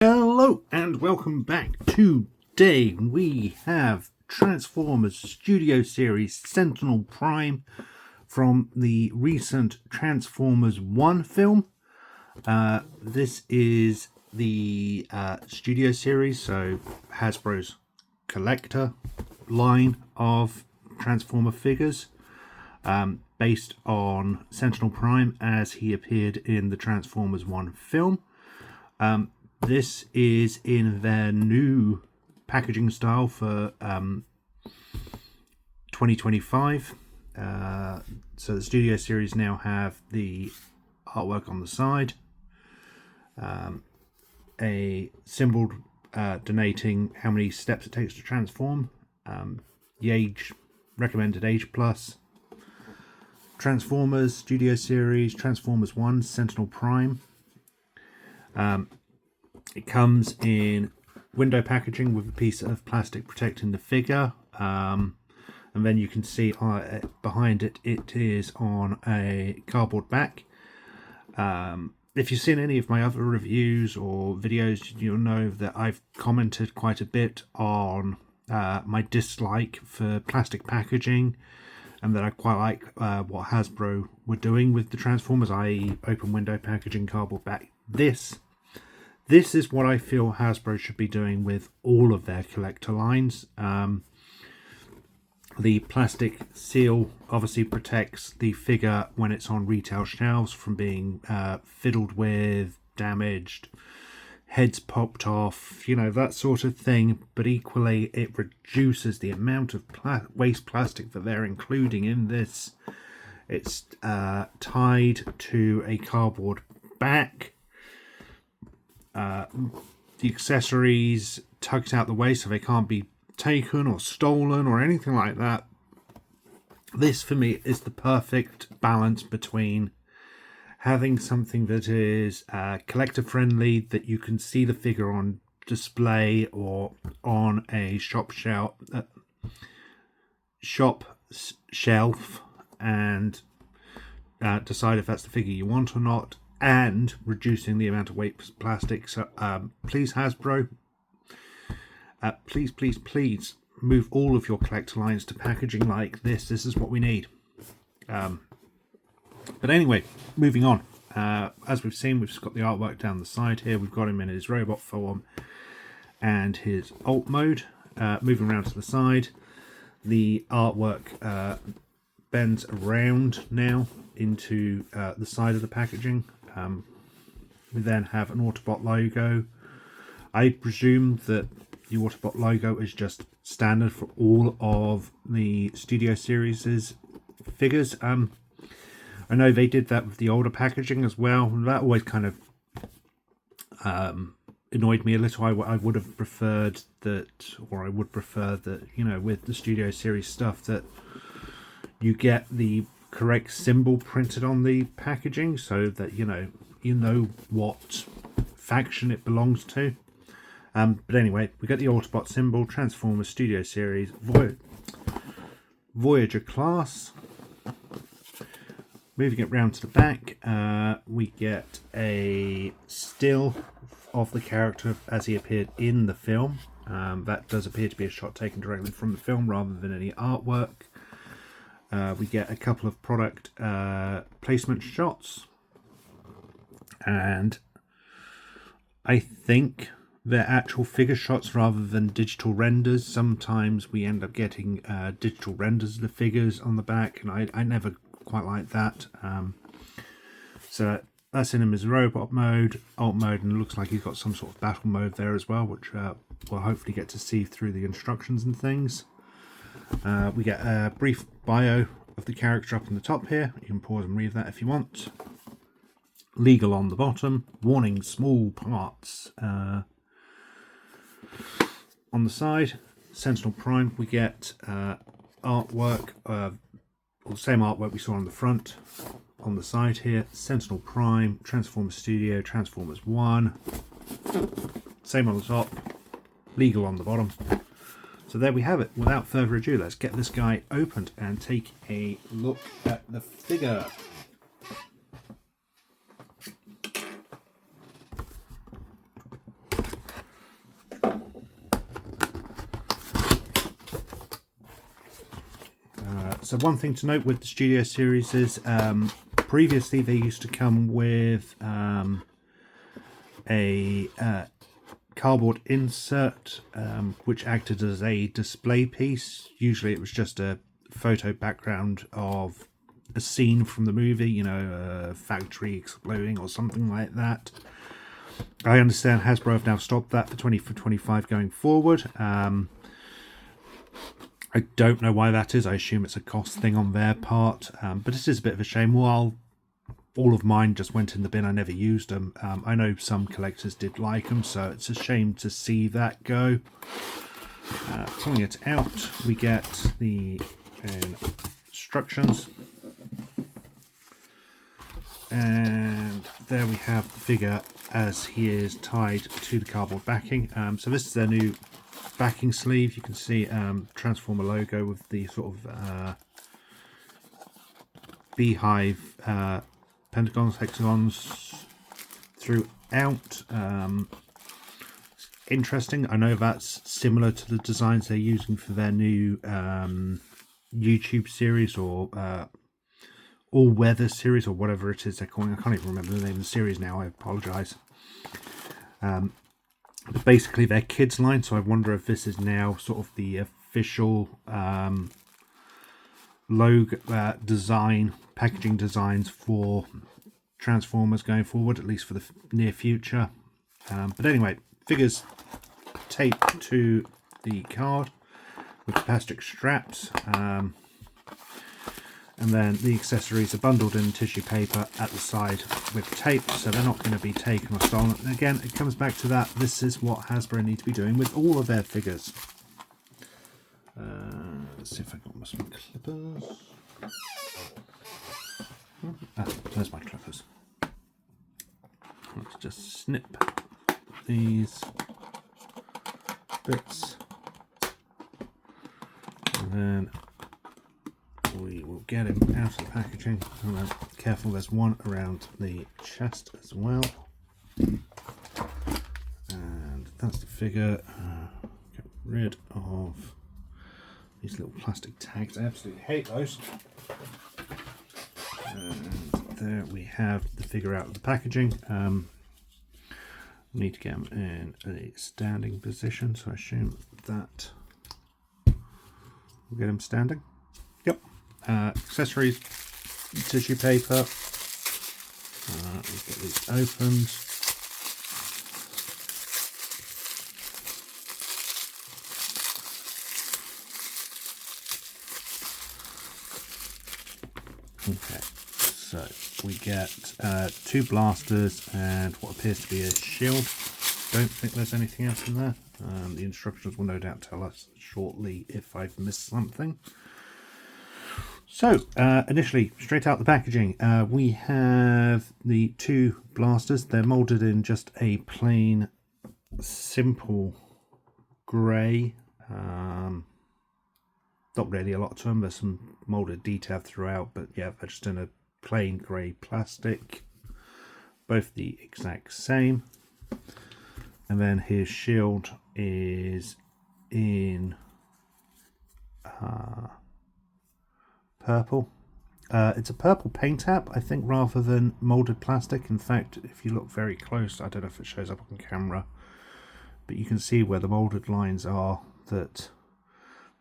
Hello and welcome back. Today we have Transformers Studio Series Sentinel Prime from the recent Transformers 1 film. This is the Studio Series, so Hasbro's collector line of Transformer figures, based on Sentinel Prime as he appeared in the Transformers 1 film. This is in their new packaging style for 2025. So the Studio Series now have the artwork on the side, a symbol denoting how many steps it takes to transform, the age, recommended age plus, Transformers Studio Series, Transformers 1, Sentinel Prime. It comes in window packaging with a piece of plastic protecting the figure, and then you can see behind it, it is on a cardboard back. If you've seen any of my other reviews or videos, you'll know that I've commented quite a bit on my dislike for plastic packaging, and that I quite like what Hasbro were doing with the Transformers, i.e. open window packaging, cardboard back. This is what I feel Hasbro should be doing with all of their collector lines. The plastic seal obviously protects the figure when it's on retail shelves from being fiddled with, damaged, heads popped off, that sort of thing. But equally, it reduces the amount of waste plastic that they're including in this. It's tied to a cardboard back. The accessories tucked out the way so they can't be taken or stolen or anything like that. This for me is the perfect balance between having something that is collector friendly, that you can see the figure on display or on a shop shelf and decide if that's the figure you want or not, and reducing the amount of waste plastic. So please, Hasbro, please move all of your collector lines to packaging like this. This is what we need. But anyway, moving on. As we've seen, we've just got the artwork down the side here. We've got him in his robot form and his alt mode. Moving around to the side, the artwork bends around now into the side of the packaging. We then have an Autobot logo. I presume that the Autobot logo is just standard for all of the Studio Series' figures. I know they did that with the older packaging as well. That always kind of annoyed me a little. I would have preferred that, or I would prefer that, with the Studio Series stuff, that you get the correct symbol printed on the packaging so that you know what faction it belongs to. But anyway, we get the Autobot symbol, Transformers Studio Series, Voyager class. Moving it round to the back, we get a still of the character as he appeared in the film. That does appear to be a shot taken directly from the film rather than any artwork. We get a couple of product placement shots, and I think they're actual figure shots rather than digital renders. Sometimes we end up getting digital renders of the figures on the back, and I never quite like that. So that's in him as robot mode, alt mode, and it looks like he's got some sort of battle mode there as well, which we'll hopefully get to see through the instructions and things. We get a brief bio of the character up in the top here. You can pause and read that if you want. Legal on the bottom. Warning, small parts. On the side, Sentinel Prime, we get artwork, or the same artwork we saw on the front. On the side here, Sentinel Prime, Transformers Studio, Transformers 1. Same on the top. Legal on the bottom. So there we have it. Without further ado, let's get this guy opened and take a look at the figure. So one thing to note with the Studio Series is previously they used to come with a cardboard insert which acted as a display piece. Usually it was just a photo background of a scene from the movie, you know, a factory exploding or something like that. I understand Hasbro have now stopped that for 2025 going forward. I don't know why that is. I assume it's a cost thing on their part, but it is a bit of a shame. While all of mine just went in the bin, I never used them. I know some collectors did like them, so it's a shame to see that go. Pulling it out, we get the instructions. And there we have the figure as he is tied to the cardboard backing. So this is their new backing sleeve. You can see Transformer logo with the sort of beehive pentagons, hexagons throughout. Interesting. I know that's similar to the designs they're using for their new YouTube series or all-weather series or whatever it is they're calling. I can't even remember the name of the series now. I apologise. But basically their kids line, so I wonder if this is now sort of the official logo design, packaging designs for Transformers going forward, at least for the near future. But anyway, figures taped to the card with plastic straps, and then the accessories are bundled in tissue paper at the side with tape, so they're not going to be taken or stolen. And again, it comes back to that. This is what Hasbro need to be doing with all of their figures. Let's see if I got my clippers. There's my clippers. Let's just snip these bits, and then we will get him out of the packaging. And then, careful, there's one around the chest as well. And that's the figure. Get rid of these little plastic tags. I absolutely hate those. And there we have the figure out of the packaging. Need to get him in a standing position, so I assume that we'll get him standing. Yep. Accessories, tissue paper. We'll get these opened. Okay, so we get 2 blasters and what appears to be a shield. Don't think there's anything else in there. The instructions will no doubt tell us shortly if I've missed something. So, initially, straight out the packaging, we have the 2 blasters. They're moulded in just a plain, simple grey. Not really a lot to them. There's some moulded detail throughout, but yeah, they're just in a plain grey plastic. Both the exact same. And then his shield is in purple. It's a purple paint app, I think, rather than moulded plastic. In fact, if you look very close, I don't know if it shows up on camera, but you can see where the moulded lines are, that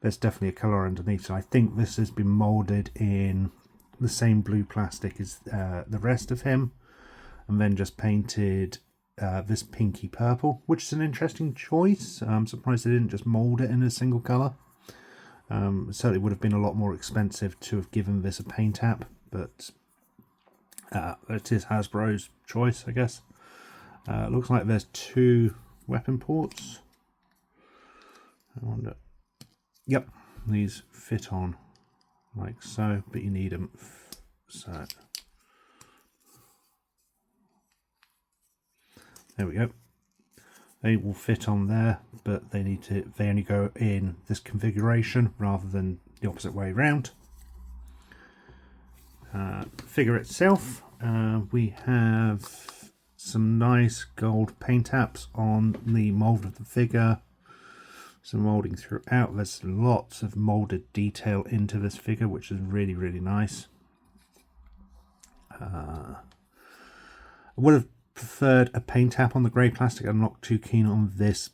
there's definitely a colour underneath. So I think this has been moulded in the same blue plastic as the rest of him, and then just painted this pinky purple, which is an interesting choice. I'm surprised they didn't just mould it in a single colour. It certainly would have been a lot more expensive to have given this a paint app, but it is Hasbro's choice, I guess. Looks like there's 2 weapon ports. I wonder. Yep, these fit on like so, but you need them so. There we go. They will fit on there, but they only go in this configuration rather than the opposite way around. Figure itself, we have some nice gold paint apps on the mould of the figure. some moulding throughout. There's lots of moulded detail into this figure, which is really, really nice. I would have preferred a paint tap on the grey plastic. I'm not too keen on this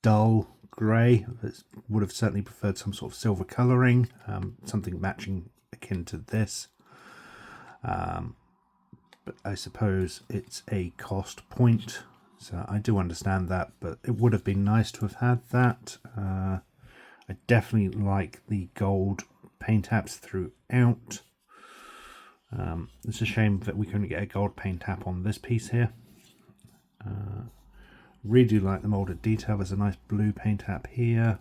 dull grey. Would have certainly preferred some sort of silver colouring, something matching akin to this. But I suppose it's a cost point, so I do understand that, but it would have been nice to have had that. I definitely like the gold paint apps throughout. It's a shame that we couldn't get a gold paint tap on this piece here. Really do like the moulded detail. There's a nice blue paint tap here.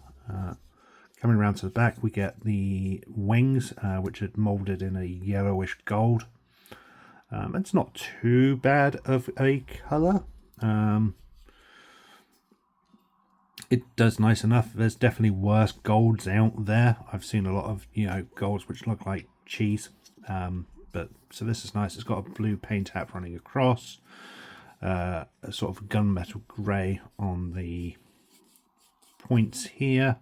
Coming around to the back, we get the wings, which are moulded in a yellowish gold. It's not too bad of a colour. It does nice enough. There's definitely worse golds out there. I've seen a lot of, golds which look like cheese. But so this is nice. It's got a blue paint tap running across, a sort of gunmetal grey on the points here.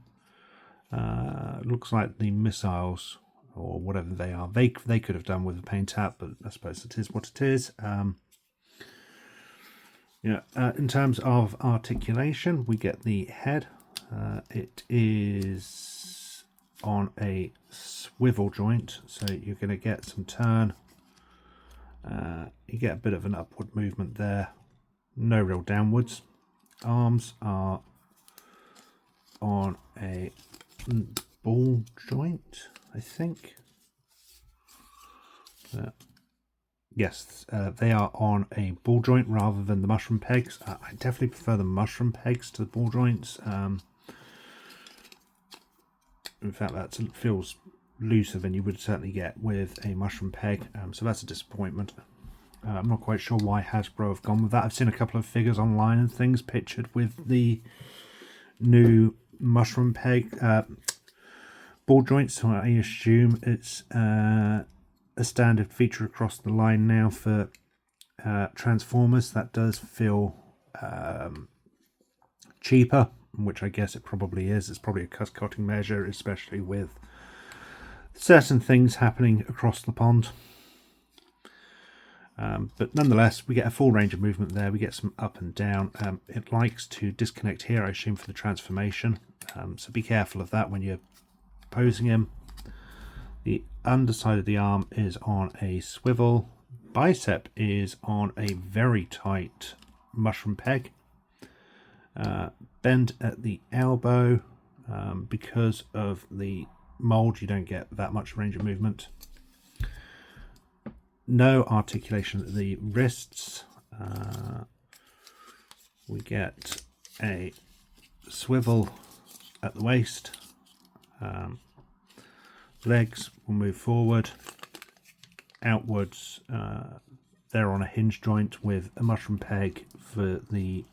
Looks like the missiles or whatever they are, they could have done with a paint tap, but I suppose it is what it is. In terms of articulation, we get the head. It is on a swivel joint, so you're going to get some turn. You get a bit of an upward movement there, no real downwards. Arms are on a ball joint, I think. Yes, they are on a ball joint rather than the mushroom pegs. I definitely prefer the mushroom pegs to the ball joints. In fact, that feels looser than you would certainly get with a mushroom peg, so that's a disappointment. I'm not quite sure why Hasbro have gone with that. I've seen a couple of figures online and things pictured with the new mushroom peg ball joints, so I assume it's a standard feature across the line now for Transformers. That does feel cheaper, which I guess it probably is. It's probably a cost-cutting measure, especially with certain things happening across the pond. But nonetheless, we get a full range of movement there. We get some up and down. It likes to disconnect here, I assume, for the transformation. So be careful of that when you're posing him. The underside of the arm is on a swivel. Bicep is on a very tight mushroom peg. Bend at the elbow. Because of the mold, you don't get that much range of movement. No articulation at the wrists. We get a swivel at the waist. Legs will move forward, outwards. They're on a hinge joint with a mushroom peg for the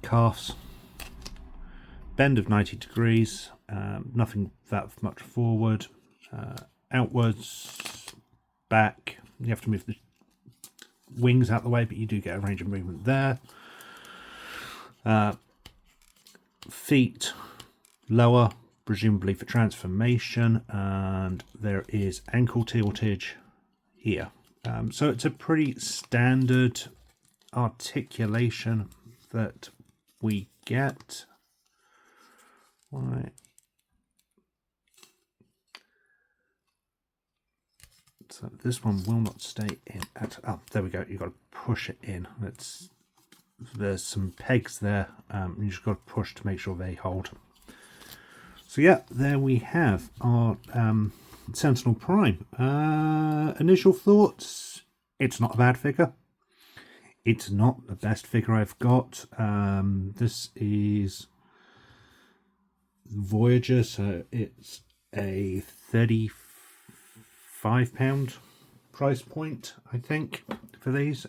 calves. Bend of 90 degrees, nothing that much forward. Outwards, back. You have to move the wings out the way, but you do get a range of movement there. Feet lower, presumably for transformation, and there is ankle tiltage here. So it's a pretty standard articulation that we get. Right. So this one will not stay in at, oh, there we go. You've got to push it in. There's some pegs there. You just got to push to make sure they hold. So yeah, there we have our Sentinel Prime. Initial thoughts, it's not a bad figure. It's not the best figure I've got. This is Voyager, so it's a £35 price point, I think, for these.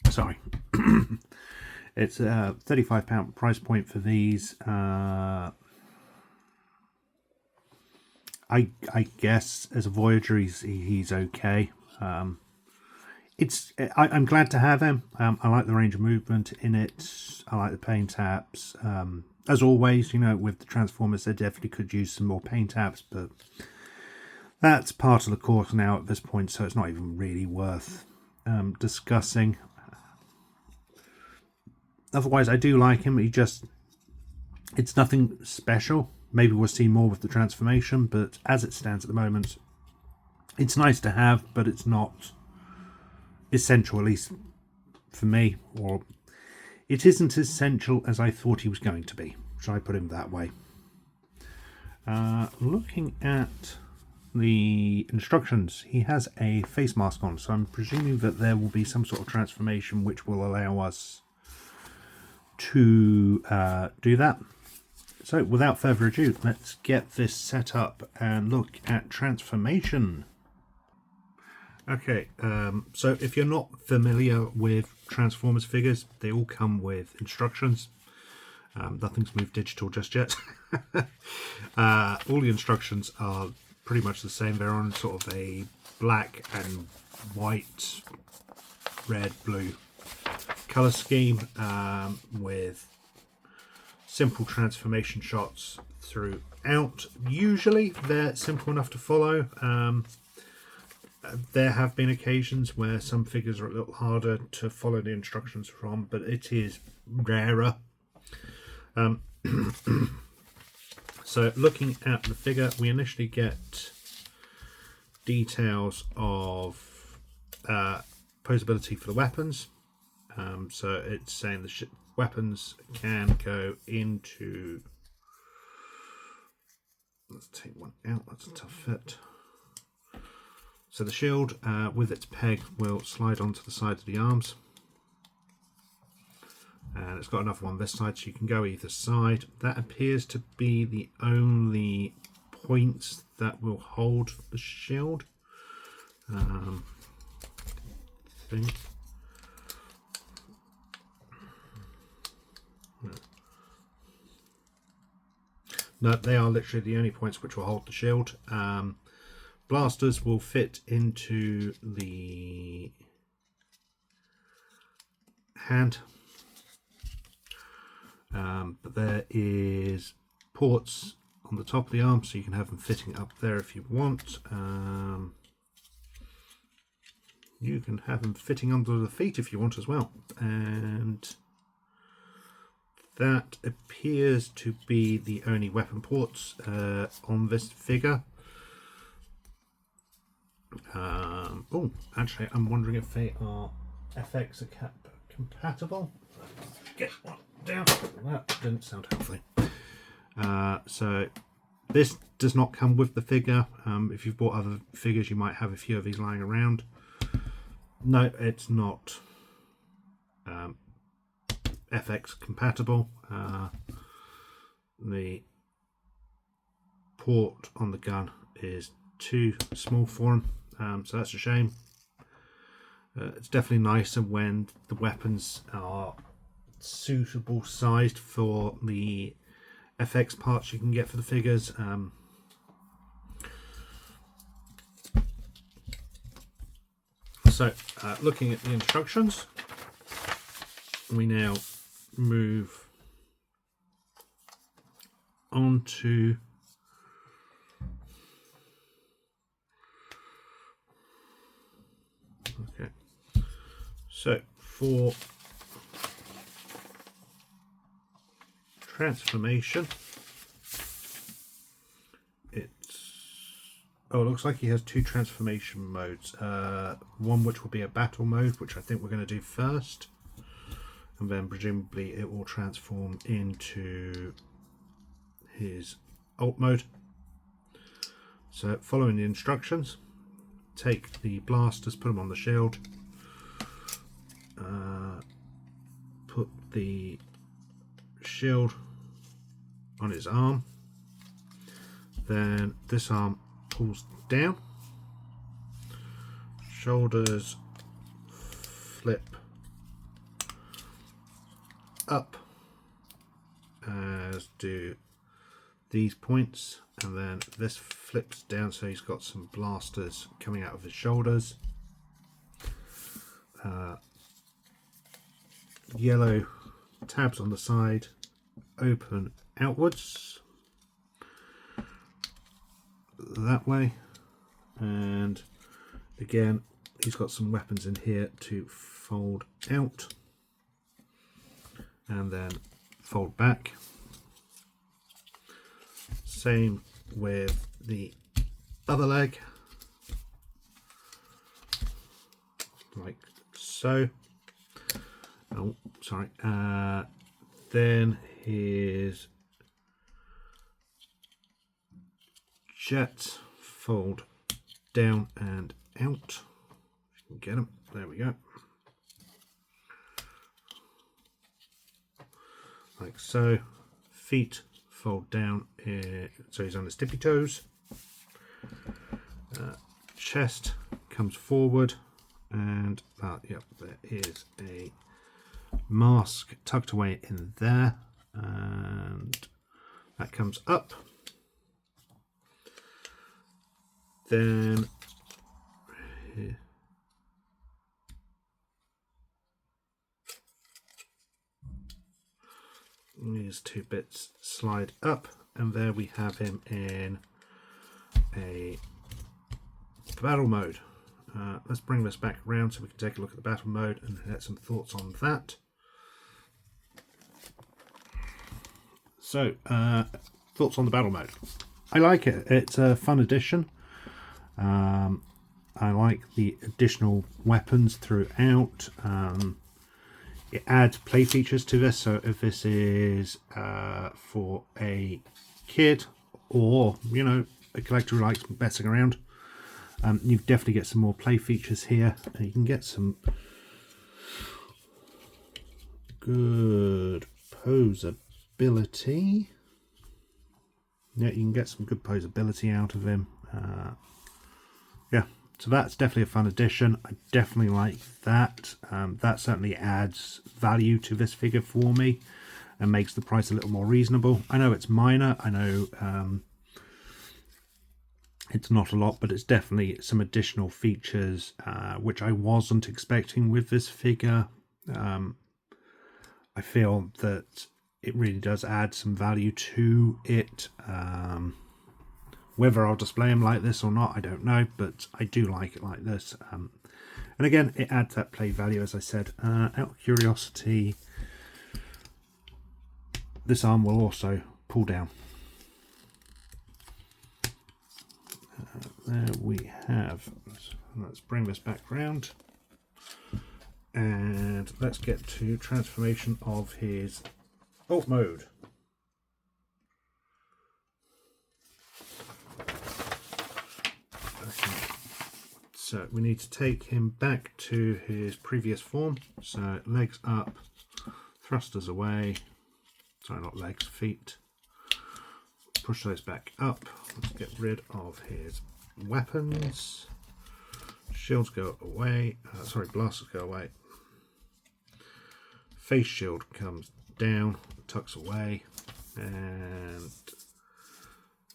Sorry. It's a £35 price point for these. I guess as a Voyager, he's okay. I'm glad to have him. I like the range of movement in it. I like the paint taps. As always, you know, with the Transformers, they definitely could use some more paint taps, but that's part of the course now at this point, so it's not even really worth discussing. Otherwise, I do like him. It's nothing special. Maybe we'll see more with the transformation, but as it stands at the moment, it's nice to have, but it's not essential, at least for me, or it isn't as essential as I thought he was going to be. Shall I put him that way? Looking at the instructions, he has a face mask on, so I'm presuming that there will be some sort of transformation which will allow us to do that. So without further ado, let's get this set up and look at transformation. Okay, so if you're not familiar with Transformers figures, they all come with instructions. Nothing's moved digital just yet. All the instructions are pretty much the same. They're on sort of a black and white, red, blue colour scheme with simple transformation shots throughout. Usually they're simple enough to follow. There have been occasions where some figures are a little harder to follow the instructions from, but it is rarer. So looking at the figure, we initially get details of posability for the weapons. So it's saying the weapons can go into... Let's take one out, that's a tough fit. So the shield with its peg will slide onto the side of the arms. And it's got another one this side, so you can go either side. That appears to be the only points that will hold the shield. I think. No, they are literally the only points which will hold the shield. Blasters will fit into the hand. But there is ports on the top of the arm, so you can have them fitting up there if you want. You can have them fitting under the feet if you want as well. And that appears to be the only weapon ports on this figure. Oh, actually, I'm wondering if they are FX compatible. Get one down. That didn't sound healthy. So this does not come with the figure. If you've bought other figures, you might have a few of these lying around. No, it's not FX compatible. The port on the gun is too small for him, so that's a shame. It's definitely nicer when the weapons are suitable sized for the FX parts you can get for the figures. So looking at the instructions, we now move on to okay. So for transformation, it looks like he has two transformation modes. One which will be a battle mode, which I think we're going to do first, and then presumably it will transform into his alt mode. So following the instructions, take the blasters, put them on the shield, put the shield on his arm, then this arm pulls down, shoulders flip up, as do these points, and then this flips down, so he's got some blasters coming out of his shoulders. yellow tabs on the side open outwards that way, and again he's got some weapons in here to fold out and then fold back. Same with the other leg, like so. Oh, sorry. Then his jets fold down and out. You can get them. There we go. Like so. Feet fold down, so he's on his tippy toes. Chest comes forward, and yep, there is a mask tucked away in there, and that comes up. Then here, these two bits slide up, and there we have him in a battle mode. Let's bring this back around so we can take a look at the battle mode and get some thoughts on that. So, thoughts on the battle mode. I like it. It's a fun addition. I like the additional weapons throughout. It adds play features to this, so if this is for a kid or, you know, a collector who likes messing around, you definitely get some more play features here. You can get some good posability. Yeah, you can get some good posability out of him. Yeah, so that's definitely a fun addition. I definitely like that. That certainly adds value to this figure for me and makes the price a little more reasonable. I know it's minor. I know it's not a lot, but it's definitely some additional features which I wasn't expecting with this figure. I feel that it really does add some value to it. Whether I'll display them like this or not, I don't know, but I do like it like this. And again, it adds that play value, as I said. Out of curiosity, this arm will also pull down. There we have. Let's bring this back round. And let's get to transformation of his alt mode. So we need to take him back to his previous form. So legs up, thrusters away. Sorry, not legs, feet. Push those back up. Let's get rid of his weapons. Shields go away. Sorry, blasters go away. Face shield comes down, tucks away, and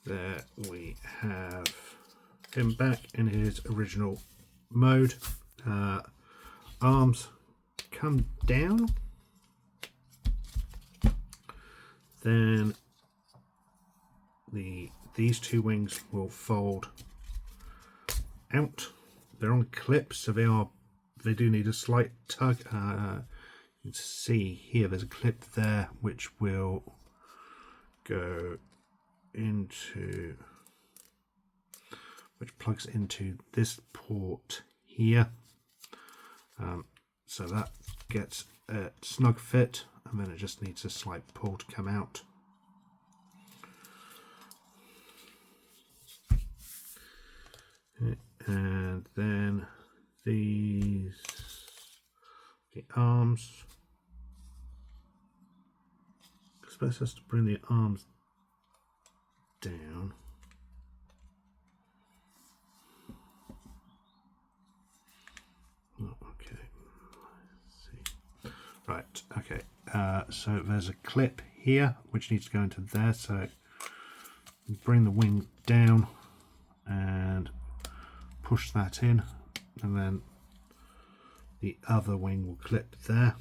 there we have him back in his original mode. Arms come down, then these two wings will fold out. They're on clips, so they do need a slight tug. You can see here there's a clip there which will go into, which plugs into this port here. So that gets a snug fit, and then it just needs a slight pull to come out. And then the arms. I'm supposed to bring the arms down. Oh, okay. Let's see. Right. Okay. So there's a clip here which needs to go into there. So bring the wing down and push that in, and then the other wing will clip there.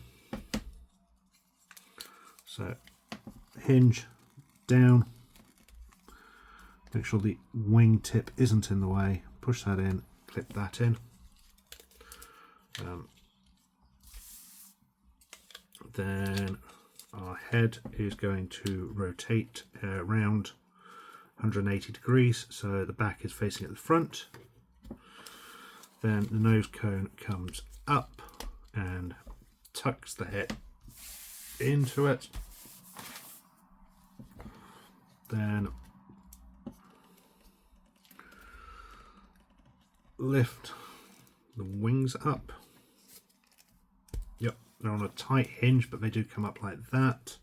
So hinge down, make sure the wing tip isn't in the way, push that in, clip that in. Then our head is going to rotate around 180 degrees, so the back is facing at the front. Then the nose cone comes up and tucks the head into it. Then lift the wings up. Yep, they're on a tight hinge, but they do come up like that.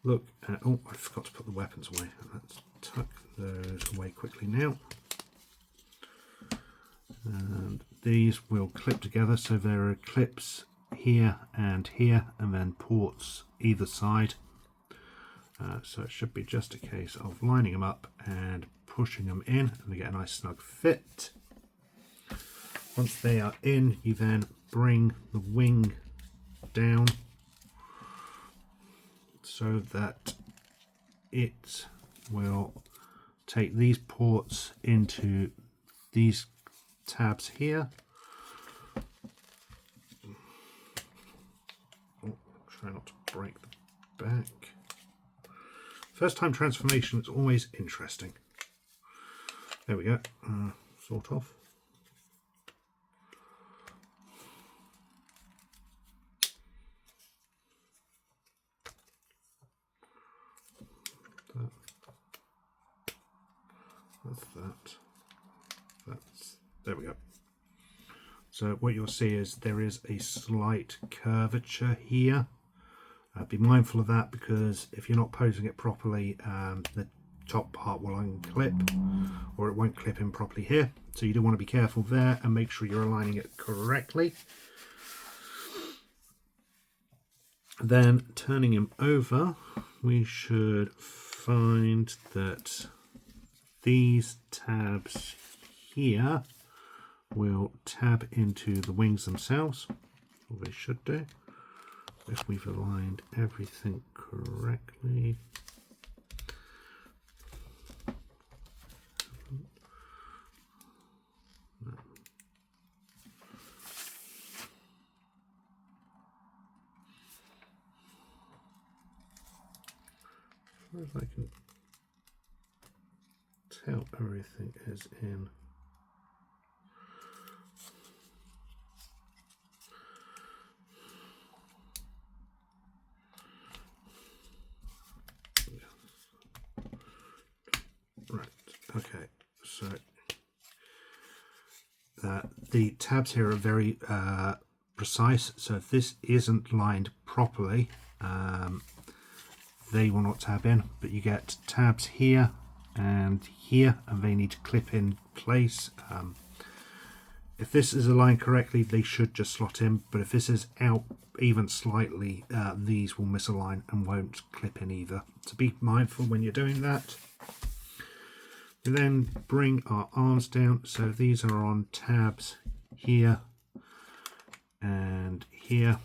Look at, oh, I forgot to put the weapons away. Let's tuck those away quickly now. And these will clip together, so there are clips here, and then ports either side. So it should be just a case of lining them up and pushing them in, and they get a nice snug fit. Once they are in, you then bring the wing down so that it will take these ports into these tabs here. Oh, try not to break the back. First time transformation is always interesting. There we go, sort of. That's that. There we go. So what you'll see is there is a slight curvature here. Be mindful of that, because if you're not posing it properly, the top part will unclip, or it won't clip in properly here. So you do want to be careful there and make sure you're aligning it correctly. Then turning him over, we should find that these tabs here will tab into the wings themselves, or they should do, if we've aligned everything correctly. As far as I can tell, everything is in. Right, okay, so the tabs here are very precise, so if this isn't lined properly, they will not tab in, but you get tabs here, and they need to clip in place. If this is aligned correctly, they should just slot in, but if this is out even slightly, these will misalign and won't clip in either. So be mindful when you're doing that. We then bring our arms down, so these are on tabs here and here,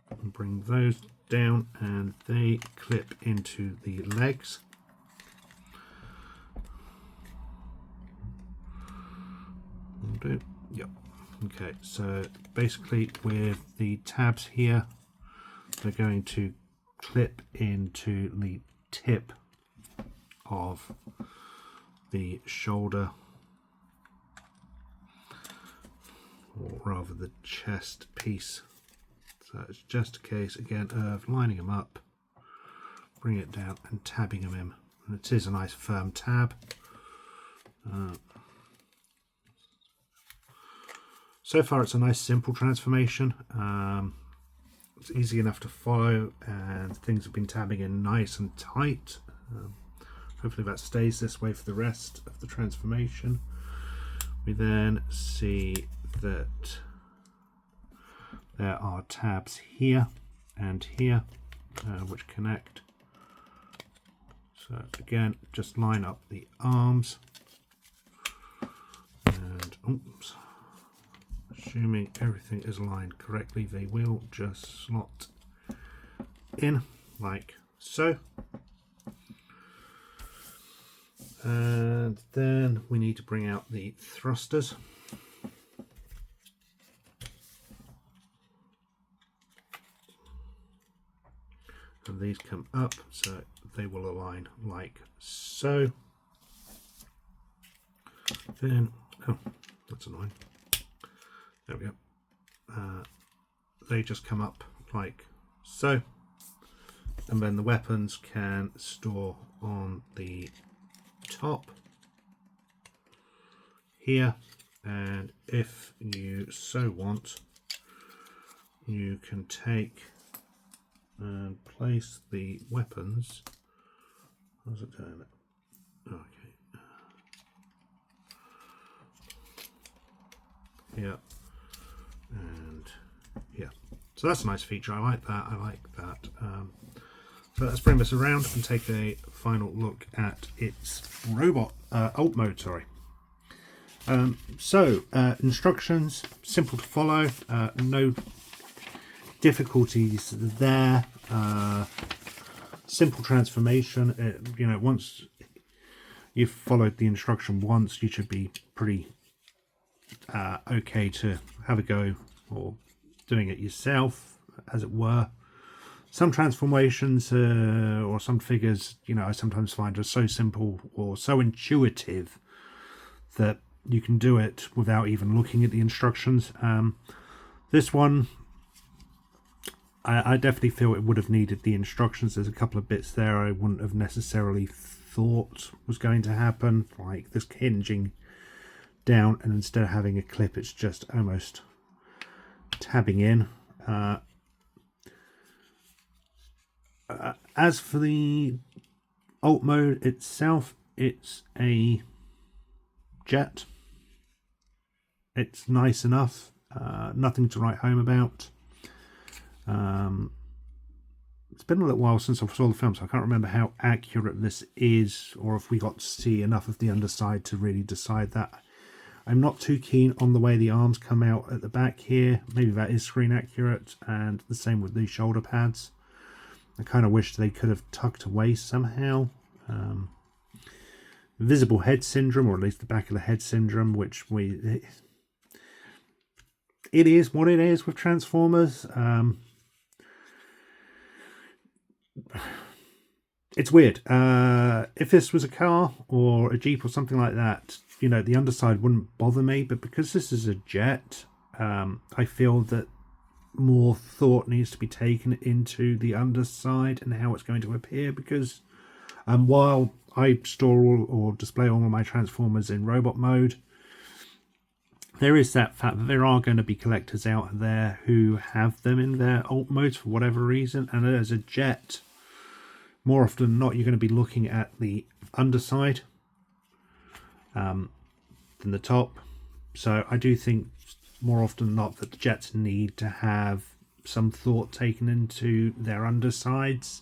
and bring those down and they clip into the legs. Yep. Okay, so basically with the tabs here, they're going to clip into the tip of the shoulder, or rather the chest piece. So it's just a case again of lining them up, bring it down and tabbing them in, and it is a nice firm tab. So far it's a nice simple transformation. It's easy enough to follow, and things have been tabbing in nice and tight. Hopefully that stays this way for the rest of the transformation. We then see that there are tabs here and here which connect. So again, just line up the arms, and oops, assuming everything is aligned correctly, they will just slot in like so. And then we need to bring out the thrusters. And these come up, so they will align like so. Then, oh, that's annoying. There we go. They just come up like so. And then the weapons can store on the top here. And if you so want, you can take and place the weapons. How's it doing? Okay. Here and here. So that's a nice feature. I like that. I like that. So let's bring this around and take a final look at its robot alt mode. Sorry. Instructions, simple to follow. No difficulties there. Simple transformation. You know, once you've followed the instruction once, you should be pretty okay to have a go, or doing it yourself, as it were. Some transformations or some figures, you know, I sometimes find are so simple or so intuitive that you can do it without even looking at the instructions. This one, I definitely feel it would have needed the instructions. There's a couple of bits there I wouldn't have necessarily thought was going to happen, like this hinging down, and instead of having a clip, it's just almost tabbing in. As for the alt mode itself, it's a jet. It's nice enough. Nothing to write home about. It's been a little while since I saw the film, so I can't remember how accurate this is, or if we got to see enough of the underside to really decide that. I'm not too keen on the way the arms come out at the back here. Maybe that is screen accurate, and the same with the shoulder pads. I kind of wish they could have tucked away somehow. Visible head syndrome, or at least the back of the head syndrome, which it is what it is with Transformers. It's weird. If this was a car or a Jeep or something like that, you know, the underside wouldn't bother me, but because this is a jet, I feel that more thought needs to be taken into the underside and how it's going to appear, because while I store or display all of my Transformers in robot mode, there is that fact that there are going to be collectors out there who have them in their alt modes for whatever reason, and as a jet, more often than not, you're going to be looking at the underside than the top. So I do think more often than not that the jets need to have some thought taken into their undersides.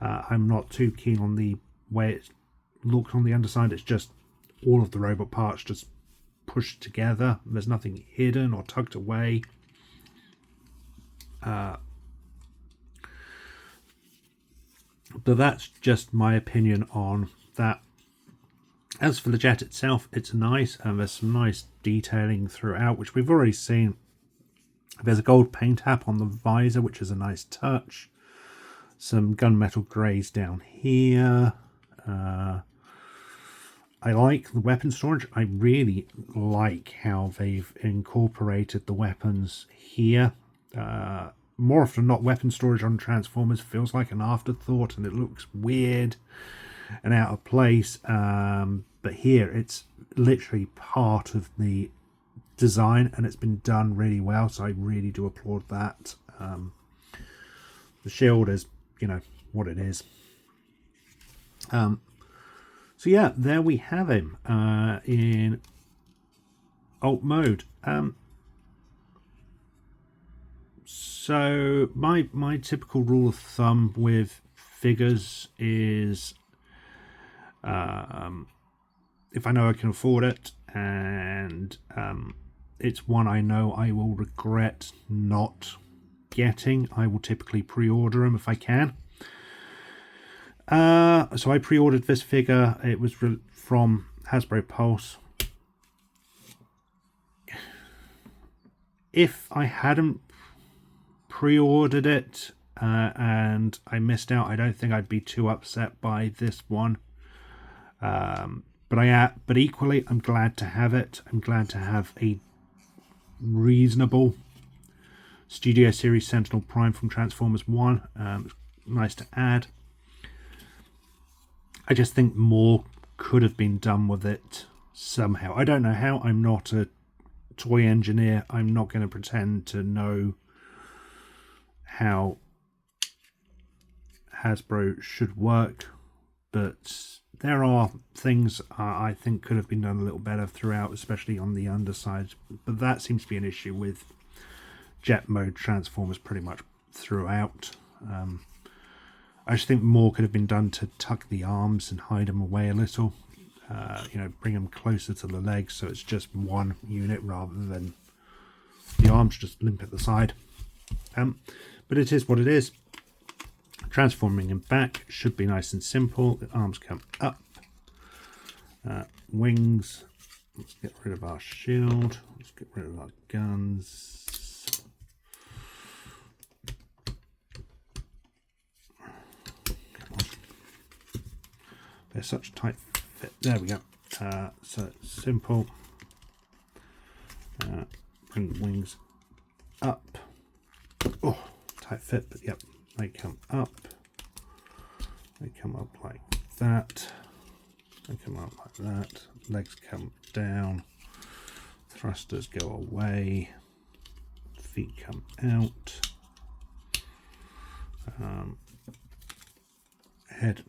I'm not too keen on the way it looks on the underside. It's just all of the robot parts just pushed together. There's nothing hidden or tucked away. But that's just my opinion on that. As for the jet itself, it's nice, and there's some nice detailing throughout, which we've already seen. There's a gold paint app on the visor, which is a nice touch. Some gunmetal greys down here. I like the weapon storage. I really like how they've incorporated the weapons here. More often than not, weapon storage on Transformers feels like an afterthought, and it looks weird and out of place. But here, it's literally part of the design, and it's been done really well, so I really do applaud that. The shield is, you know, what it is. So yeah, there we have him in alt mode. So my typical rule of thumb with figures is if I know I can afford it, and it's one I know I will regret not getting. I will typically pre-order them if I can. So I pre-ordered this figure. It was from Hasbro Pulse. If I hadn't pre-ordered it and I missed out, I don't think I'd be too upset by this one. But equally, I'm glad to have it. I'm glad to have a reasonable Studio Series Sentinel Prime from Transformers 1. Nice to add. I just think more could have been done with it somehow. I don't know how. I'm not a toy engineer. I'm not going to pretend to know how Hasbro should work, but there are things I think could have been done a little better throughout, especially on the underside. But that seems to be an issue with jet mode Transformers pretty much throughout. I just think more could have been done to tuck the arms and hide them away a little. Bring them closer to the legs so it's just one unit rather than the arms just limp at the side. But it is what it is. Transforming him back should be nice and simple. The arms come up. Wings. Let's get rid of our shield. Let's get rid of our guns. Come on. They're such a tight fit. There we go. So simple. Bring the wings up. Oh, tight fit, but yep. They come up. They come up like that. They come up like that. Legs come down. Thrusters go away. Feet come out. Head.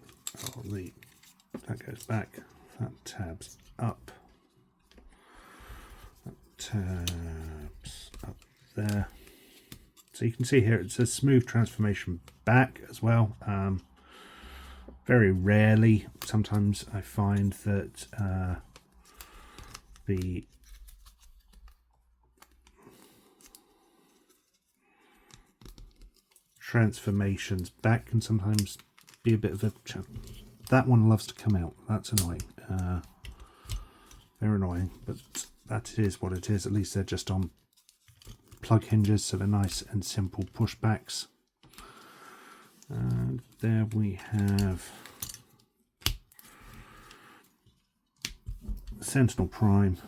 That goes back. That tabs up. That tabs up there. So you can see here it's a smooth transformation back as well. Very rarely, sometimes I find that the transformations back can sometimes be a bit of a... That one loves to come out. That's annoying. Very annoying, but that is what it is. At least they're just on plug hinges, so they're nice and simple pushbacks. And there we have Sentinel Prime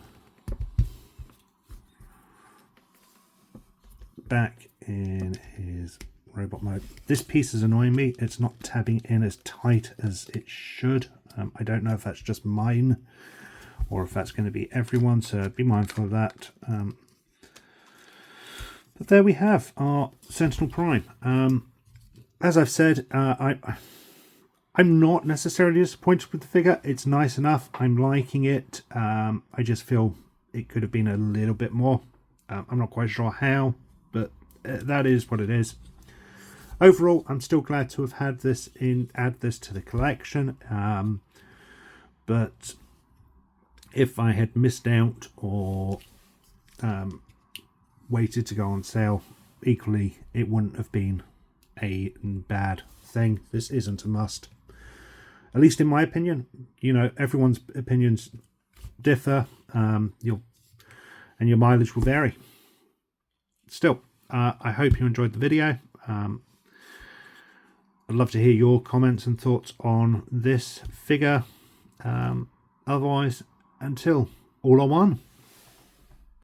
back in his robot mode. This piece is annoying me. It's not tabbing in as tight as it should. I don't know if that's just mine or if that's going to be everyone, so be mindful of that. But there we have our Sentinel Prime. As I've said, I'm not necessarily disappointed with the figure. It's nice enough. I'm liking it. I just feel it could have been a little bit more. I'm not quite sure how, but that is what it is. Overall, I'm still glad to have had this add this to the collection. But if I had missed out or waited to go on sale, equally it wouldn't have been a bad thing. This isn't a must, at least in my opinion. Everyone's opinions differ. Your mileage will vary. Still, I hope you enjoyed the video. I'd love to hear your comments and thoughts on this figure. Otherwise, until all are one.